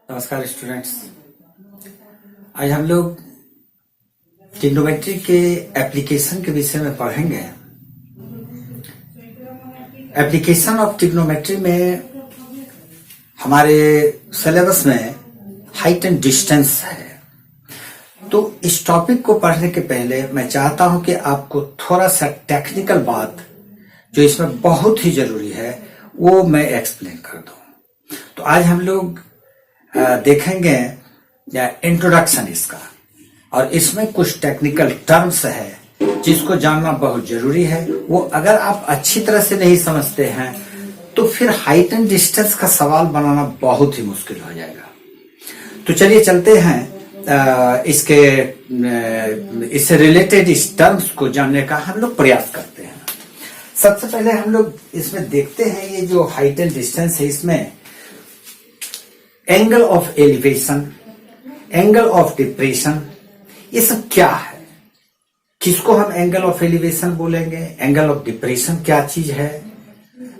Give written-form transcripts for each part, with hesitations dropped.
नमस्कार स्टूडेंट्स। आज हम लोग ट्रिग्नोमेट्री के एप्लीकेशन के विषय में पढ़ेंगे। एप्लीकेशन ऑफ ट्रिग्नोमेट्री में हमारे सिलेबस में हाइट एंड डिस्टेंस है। तो इस टॉपिक को पढ़ने के पहले मैं चाहता हूं कि आपको थोड़ा सा टेक्निकल बात जो इसमें बहुत ही जरूरी है वो मैं एक्सप्लेन कर दूं। तो आज हम लोग देखेंगे इंट्रोडक्शन इसका, और इसमें कुछ टेक्निकल टर्म्स है जिसको जानना बहुत जरूरी है। वो अगर आप अच्छी तरह से नहीं समझते हैं तो फिर हाइट एंड डिस्टेंस का सवाल बनाना बहुत ही मुश्किल हो जाएगा। तो चलिए चलते हैं इससे रिलेटेड इस टर्म्स को जानने का हम लोग प्रयास करते हैं। सबसे पहले हम लोग इसमें देखते हैं ये जो हाइट एंड डिस्टेंस है, इसमें angle of elevation, angle of depression, ये सब क्या है? किसको हम एंगल ऑफ एलिवेशन बोलेंगे? एंगल ऑफ डिप्रेशन क्या चीज है?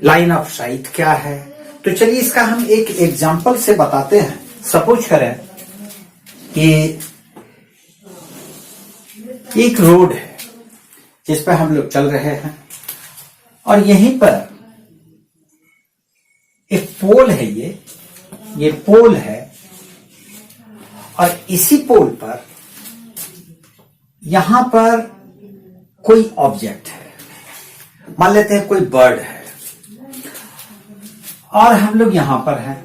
लाइन ऑफ साइट क्या है? तो चलिए इसका हम एक एग्जांपल से बताते हैं। सपोज करें कि एक रोड है जिस पर हम लोग चल रहे हैं, और यहीं पर एक पोल है। ये पोल है, और इसी पोल पर यहां पर कोई ऑब्जेक्ट है। मान लेते हैं कोई बर्ड है, और हम लोग यहां पर हैं।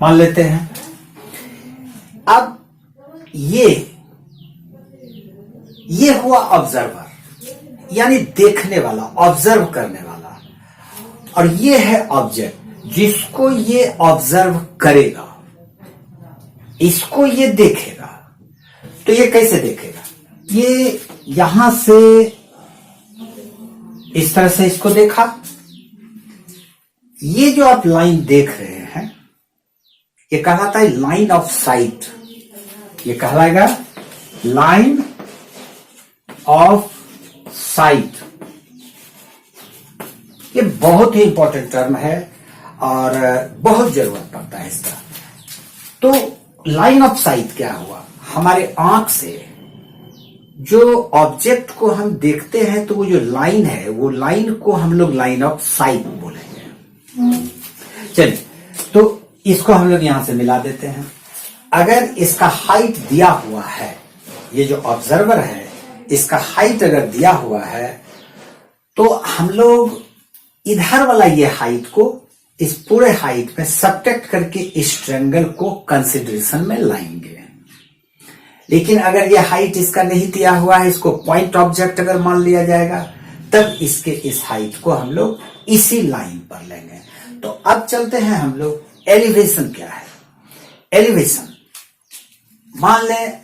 मान लेते हैं अब ये हुआ ऑब्जर्वर, यानी देखने वाला, ऑब्जर्व करने वाला, और ये है ऑब्जेक्ट जिसको ये ऑब्जर्व करेगा, इसको ये देखेगा। तो ये कैसे देखेगा? ये यहां से इस तरह से इसको देखा। ये जो आप लाइन देख रहे हैं ये कहलाता है लाइन ऑफ साइट। ये कहलाएगा लाइन ऑफ साइट। ये बहुत ही इंपॉर्टेंट टर्म है और बहुत जरूरत पड़ता है इसका। तो लाइन ऑफ साइट क्या हुआ? हमारे आंख से जो ऑब्जेक्ट को हम देखते हैं तो वो जो लाइन है, वो लाइन को हम लोग लाइन ऑफ साइट बोलेंगे। चलिए, तो इसको हम लोग यहां से मिला देते हैं। अगर इसका हाइट दिया हुआ है, ये जो ऑब्जर्वर है इसका हाइट अगर दिया हुआ है, तो हम लोग इधर वाला ये हाइट को इस पूरे हाइट में सब्ट्रैक्ट करके इस ट्रायंगल को कंसीडरेशन में लाएंगे। लेकिन अगर ये हाइट इसका नहीं दिया हुआ है, इसको पॉइंट ऑब्जेक्ट अगर मान लिया जाएगा, तब इसके इस हाइट को हम लोग इसी लाइन पर लेंगे। तो अब चलते हैं हम लोग एलिवेशन क्या है। एलिवेशन, मान लें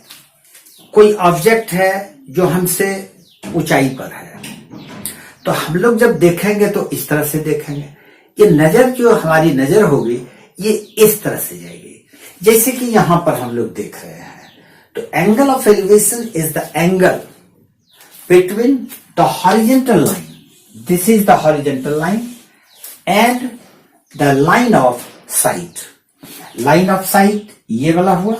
कोई ऑब्जेक्ट है जो हमसे ऊंचाई पर है, तो हम लोग जब देखेंगे तो इस तरह से देखेंगे। ये नजर, जो हमारी नजर होगी, ये इस तरह से जाएगी जैसे कि यहां पर हम लोग देख रहे हैं। तो angle of elevation is the angle between the horizontal line, this is the horizontal line, and the line of site. Line of site ये वाला हुआ,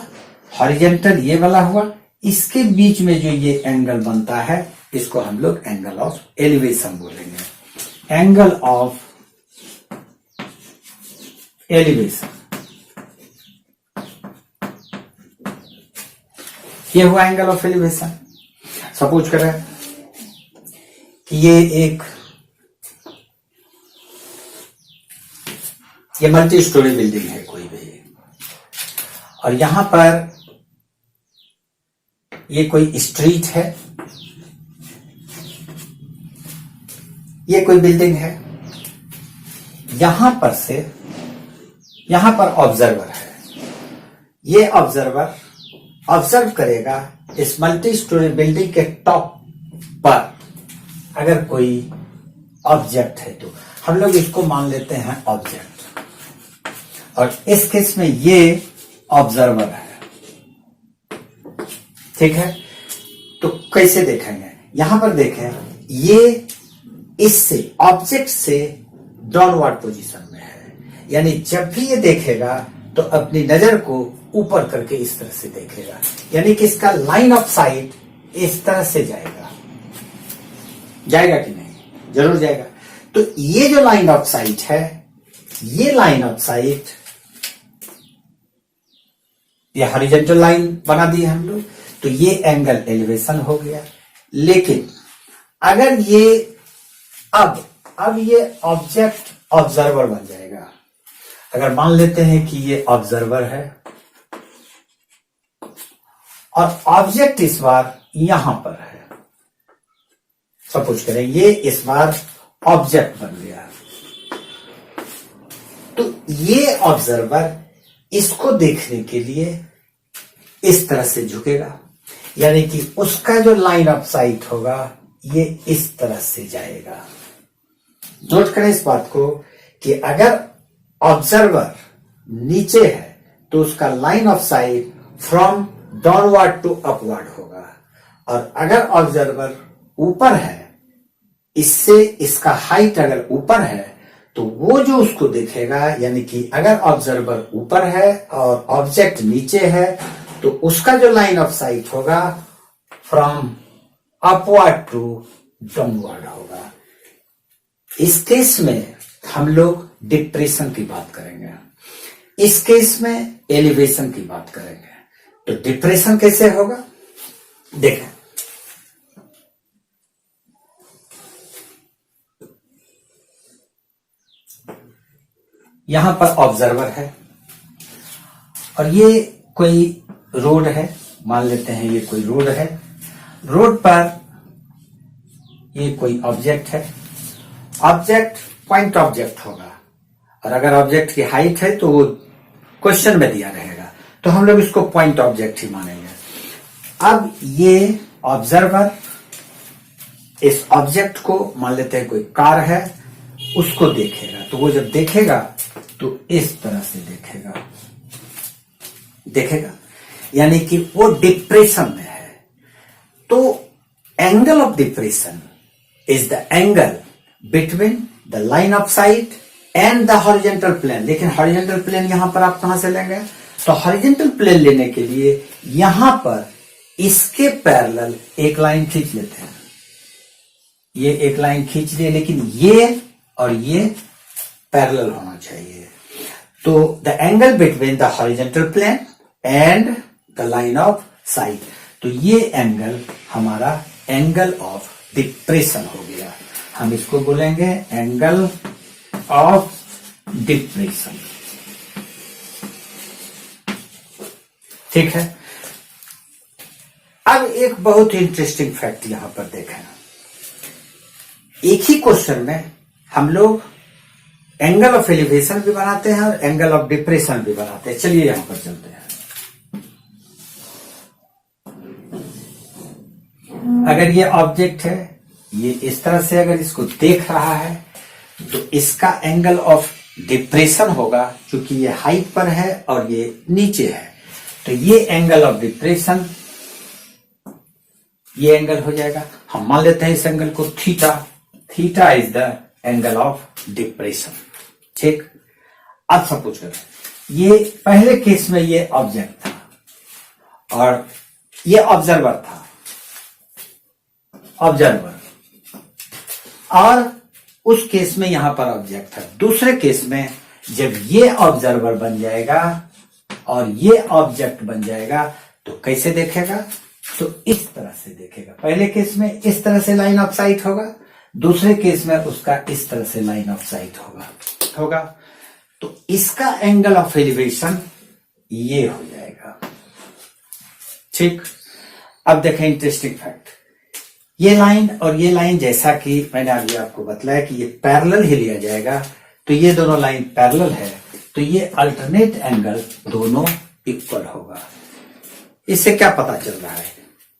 हॉरिजॉन्टल ये वाला हुआ, इसके बीच में जो ये एंगल बनता है इसको हम लोग एंगल ऑफ एलिवेशन बोलेंगे। एंगल ऑफ एलिवेशन, ये हुआ एंगल ऑफ एलिवेशन। सपोज करें कि ये मल्टी स्टोरी बिल्डिंग है कोई भी, और यहां पर ये कोई स्ट्रीट है, ये कोई बिल्डिंग है। यहां पर ऑब्जर्वर है। ये ऑब्जर्वर ऑब्जर्व करेगा इस मल्टी स्टोरी बिल्डिंग के टॉप पर अगर कोई ऑब्जेक्ट है, तो हम लोग इसको मान लेते हैं ऑब्जेक्ट, और इस केस में ये ऑब्जर्वर है। ठीक है, तो कैसे देखेंगे? यहां पर देखें, ये इससे ऑब्जेक्ट से डाउनवर्ड पोजीशन में है, यानी जब भी ये देखेगा तो अपनी नजर को ऊपर करके इस तरह से देखेगा, यानी कि इसका लाइन ऑफ साइट इस तरह से जाएगा। जाएगा कि नहीं? जरूर जाएगा। तो ये जो लाइन ऑफ साइट है, ये लाइन ऑफ साइट, ये हॉरिजॉन्टल लाइन बना दी हम लोग, तो ये एंगल एलिवेशन हो गया। लेकिन अगर ये अब ये ऑब्जेक्ट ऑब्जर्वर बन जाएगा। अगर मान लेते हैं कि ये ऑब्जर्वर है और ऑब्जेक्ट इस बार यहां पर है, सपोज करें ये इस बार ऑब्जेक्ट बन गया, तो ये ऑब्जर्वर इसको देखने के लिए इस तरह से झुकेगा, यानी कि उसका जो लाइन ऑफ साइट होगा ये इस तरह से जाएगा। नोट करें इस बात को कि अगर ऑब्जर्वर नीचे है तो उसका line of sight from downward to upward होगा, और अगर ऑब्जर्वर ऊपर है, इससे इसका हाइट अगर ऊपर है, तो वो जो उसको देखेगा, यानी कि अगर ऑब्जर्वर ऊपर है और ऑब्जेक्ट नीचे है, तो उसका जो लाइन ऑफ साइट होगा फ्रॉम अपवर्ड टू डाउनवर्ड होगा। इस केस में हम लोग डिप्रेशन की बात करेंगे, इस केस में एलिवेशन की बात करेंगे। तो डिप्रेशन कैसे होगा देखें। यहां पर ऑब्जर्वर है और ये कोई रोड है, मान लेते हैं ये कोई रोड है। रोड पर ये कोई ऑब्जेक्ट है, ऑब्जेक्ट पॉइंट ऑब्जेक्ट होगा, और अगर ऑब्जेक्ट की हाइट है तो वो क्वेश्चन में दिया रहेगा, तो हम लोग इसको पॉइंट ऑब्जेक्ट ही मानेंगे। अब ये ऑब्जर्वर इस ऑब्जेक्ट को, मान लेते हैं कोई कार है, उसको देखेगा, तो वो जब देखेगा तो इस तरह से देखेगा, यानी कि वो डिप्रेशन में है। तो angle of depression is the angle between the line of sight and the horizontal plane. लेकिन हॉरिजॉन्टल प्लेन यहां पर आप कहां से लेंगे? तो हॉरिजॉन्टल प्लेन लेने के लिए यहां पर इसके पैरेलल एक लाइन खींच लेते हैं। ये एक लाइन खींच लिए, लेकिन ये और ये पैरेलल होना चाहिए। तो the angle between the horizontal plane and the line of sight, तो ये एंगल हमारा एंगल ऑफ डिप्रेशन हो गया। हम इसको बोलेंगे एंगल ऑफ डिप्रेशन। ठीक है। अब एक बहुत इंटरेस्टिंग फैक्ट यहां पर देखें। एक ही क्वेश्चन में हम लोग एंगल ऑफ एलिवेशन भी बनाते हैं और एंगल ऑफ डिप्रेशन भी बनाते हैं। चलिए यहां पर चलते हैं। अगर ये ऑब्जेक्ट है, ये इस तरह से अगर इसको देख रहा है, तो इसका एंगल ऑफ डिप्रेशन होगा, क्योंकि ये हाइट पर है और ये नीचे है। तो ये एंगल ऑफ डिप्रेशन, ये एंगल हो जाएगा। हम मान लेते हैं इस एंगल को theta. Theta is the angle of depression. ठीक। अब सपोज करें ये पहले केस में ये ऑब्जेक्ट था और ये ऑब्जर्वर था, ऑब्जर्वर, और उस केस में यहां पर ऑब्जेक्ट था। दूसरे केस में जब ये ऑब्जर्वर बन जाएगा और ये ऑब्जेक्ट बन जाएगा, तो कैसे देखेगा? तो इस तरह से देखेगा। पहले केस में इस तरह से लाइन ऑफ साइट होगा, दूसरे केस में उसका इस तरह से लाइन ऑफ साइट होगा। तो इसका एंगल ऑफ एलिवेशन ये हो जाएगा। ठीक। अब देखें इंटरेस्टिंग फैक्ट। ये लाइन और ये लाइन, जैसा कि मैंने अभी आपको बताया कि ये पैरेलल ही लिया जाएगा, तो ये दोनों लाइन पैरेलल है, तो ये अल्टरनेट एंगल दोनों इक्वल होगा। इससे क्या पता चल रहा है?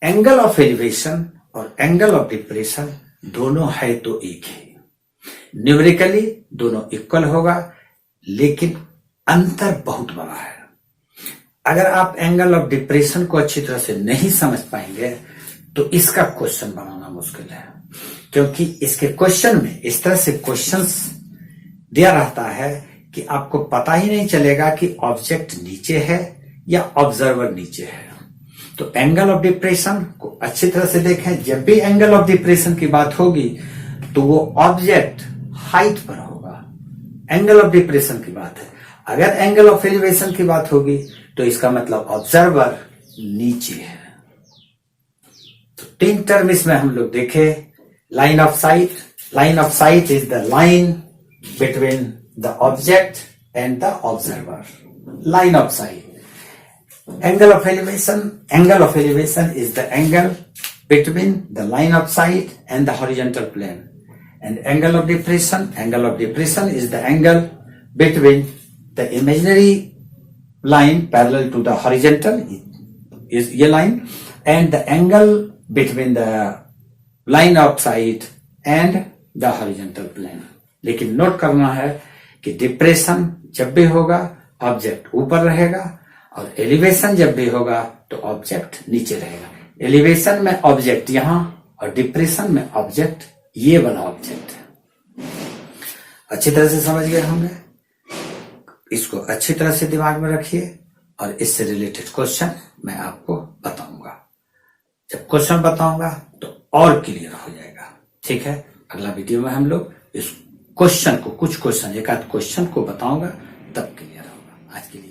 एंगल ऑफ एलिवेशन और एंगल ऑफ डिप्रेशन दोनों है तो एक ही, न्यूमेरिकली दोनों इक्वल होगा, लेकिन अंतर बहुत बड़ा है। अगर आप एंगल ऑफ डिप्रेशन को अच्छी तरह से नहीं समझ पाएंगे तो इसका क्वेश्चन बनाना मुश्किल है, क्योंकि इसके क्वेश्चन में इस तरह से क्वेश्चंस दिया रहता है कि आपको पता ही नहीं चलेगा कि ऑब्जेक्ट नीचे है या ऑब्जर्वर नीचे है। तो एंगल ऑफ डिप्रेशन को अच्छी तरह से देखें। जब भी एंगल ऑफ डिप्रेशन की बात होगी तो वो ऑब्जेक्ट हाइट पर होगा, एंगल ऑफ डिप्रेशन की बात है। अगर एंगल ऑफ एलिवेशन की बात होगी तो इसका मतलब ऑब्जर्वर नीचे है। तो 3 टर्म इसमें हम लोग देखे। Line of site, line of site is the line between the object and the observer, line of site. Angle of elevation is the angle between the line of sight and the horizontal plane. And angle of depression is the angle between the imaginary line parallel to the horizontal is ये line, and the angle between the line of sight and the horizontal plane. लेकिन note करना है कि depression जब भी होगा object ऊपर रहेगा और एलिवेशन जब भी होगा तो ऑब्जेक्ट नीचे रहेगा। एलिवेशन में ऑब्जेक्ट यहां और डिप्रेशन में ऑब्जेक्ट ये वाला ऑब्जेक्ट है। अच्छी तरह से समझ गए होंगे। इसको अच्छी तरह से दिमाग में रखिए और इससे रिलेटेड क्वेश्चन मैं आपको बताऊंगा। जब क्वेश्चन बताऊंगा तो और क्लियर हो जाएगा। ठीक है, अगला वीडियो में हम लोग इस क्वेश्चन को, कुछ क्वेश्चन, एक आध क्वेश्चन को बताऊंगा, तब क्लियर होगा। आज के लिए